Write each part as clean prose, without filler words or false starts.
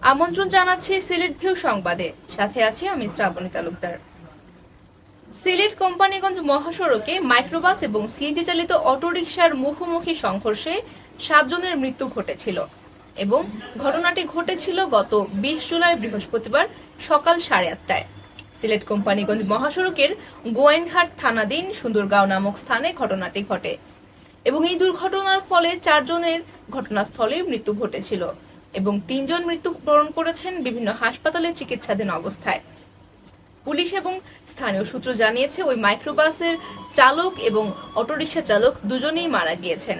আমন্ত্রণ জানাচ্ছি সিলেট ভিউ সংবাদে, সাথে আছি আমি শ্রাবণী তালুকদার। সিলেট কোম্পানিগঞ্জ মহাসড়কে মাইক্রোবাস এবং সিএনজি চালিত অটোরিকশার মুখোমুখি সংঘর্ষে 7 জনের মৃত্যু ঘটেছিল এবং ঘটনাটি ঘটেছিল গত 20 জুলাই বৃহস্পতিবার সকাল 8:30টায়। সিলেট কোম্পানিগঞ্জ মহাসড়কের গোয়েনঘাট থানাধীন সুন্দরগাঁও নামক স্থানে ঘটনাটি ঘটে এবং এই দুর্ঘটনার ফলে 4 জনের ঘটনাস্থলে মৃত্যু ঘটেছিল এবং 3 জন মৃত্যুবরণ করেছেন বিভিন্ন হাসপাতালে চিকিৎসাধীন অবস্থায়। পুলিশ এবং স্থানীয় সূত্র জানিয়েছে ওই মাইক্রোবাসের চালক এবং অটোরিকশা চালক দুজনেই মারা গিয়েছেন।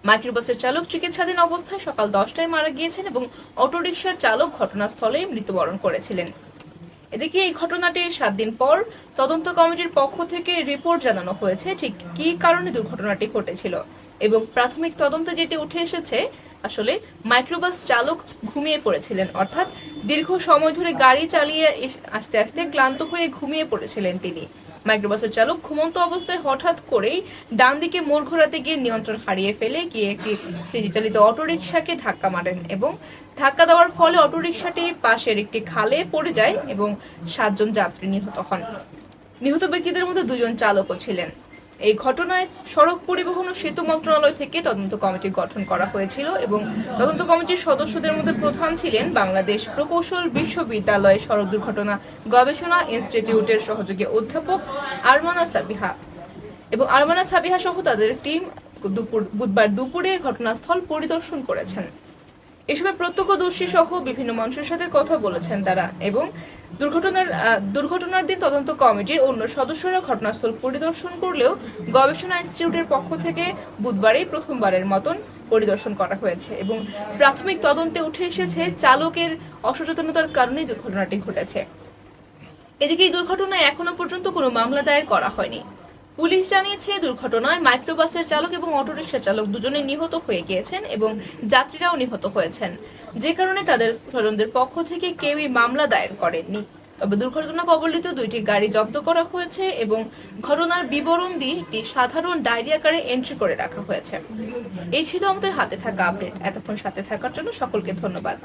মাইক্রোবাসের চালক চিকিৎসাধীন অবস্থায় সকাল 10টায় মারা গিয়েছেন এবং অটোরিকশার চালক ঘটনাস্থলেই মৃত্যুবরণ করেছিলেন। এদিকে এই ঘটনাটির 7 দিন পর তদন্ত কমিটির পক্ষ থেকে রিপোর্ট জানানো হয়েছে ঠিক কী কারণে দুর্ঘটনাটি ঘটেছিল এবং প্রাথমিক তদন্তে যেটি উঠে এসেছে, আসলে মাইক্রোবাস চালক ঘুমিয়ে পড়েছিলেন, অর্থাৎ দীর্ঘ সময় ধরে গাড়ি চালিয়ে আস্তে আস্তে ক্লান্ত হয়ে ঘুমিয়ে পড়েছিলেন তিনি। মাইক্রোবাসের চালক ঘুমন্ত অবস্থায় হঠাৎ করেই ডান দিকে মোড় ঘোরাতে গিয়ে নিয়ন্ত্রণ হারিয়ে ফেলে গিয়ে একটি সিএনজি চালিত অটোরিকশাকে ধাক্কা মারেন এবং ধাক্কা দেওয়ার ফলে অটোরিকশাটি পাশের একটি খালে পড়ে যায় এবং 7 জন যাত্রী নিহত হন। নিহত ব্যক্তিদের মধ্যে 2 জন চালকও ছিলেন। এই ঘটনায় সড়ক পরিবহন ও সেতু মন্ত্রণালয় থেকে তদন্ত কমিটি গঠন করা হয়েছিল এবং তদন্ত কমিটির সদস্যদের মধ্যে প্রধান ছিলেন বাংলাদেশ প্রকৌশল বিশ্ববিদ্যালয় সড়ক দুর্ঘটনা গবেষণা ইনস্টিটিউটের সহযোগী অধ্যাপক আরমানা সাবিহা এবং আরমানা সাবিহা সহ তাদের টিম বুধবার দুপুরে ঘটনাস্থল পরিদর্শন করেছেন। এ সময় প্রত্যক্ষদর্শী সহ বিভিন্ন মানুষের সাথে কথা বলেছেন তারা এবং দুর্ঘটনার দিন তদন্ত কমিটির অন্য সদস্যরা ঘটনাস্থল পরিদর্শন করলেও গবেষণা ইনস্টিটিউটের পক্ষ থেকে বুধবারই প্রথমবারের মতন পরিদর্শন করা হয়েছে এবং প্রাথমিক তদন্তে উঠে এসেছে চালকের অসচেতনতার কারণেই দুর্ঘটনাটি ঘটেছে। এদিকে এই দুর্ঘটনায় এখনো পর্যন্ত কোনো মামলা দায়ের করা হয়নি। পুলিশ জানিয়েছে দুর্ঘটনায় মাইক্রোবাসের চালক এবং অটোরিকশা চালক দুজনে নিহত হয়ে গিয়েছেন এবং যাত্রীরাও নিহত হয়েছেন, যে কারণে তাদের স্বজনদের পক্ষ থেকে কেউই মামলা দায়ের করেননি। তবে দুর্ঘটনা কবলিত 2টি গাড়ি জব্দ করা হয়েছে এবং ঘটনার বিবরণ দিয়ে একটি সাধারণ ডায়েরি আকারে এন্ট্রি করে রাখা হয়েছে। এই ছিল আমাদের হাতে থাকা আপডেট। এতক্ষণ সাথে থাকার জন্য সকলকে ধন্যবাদ।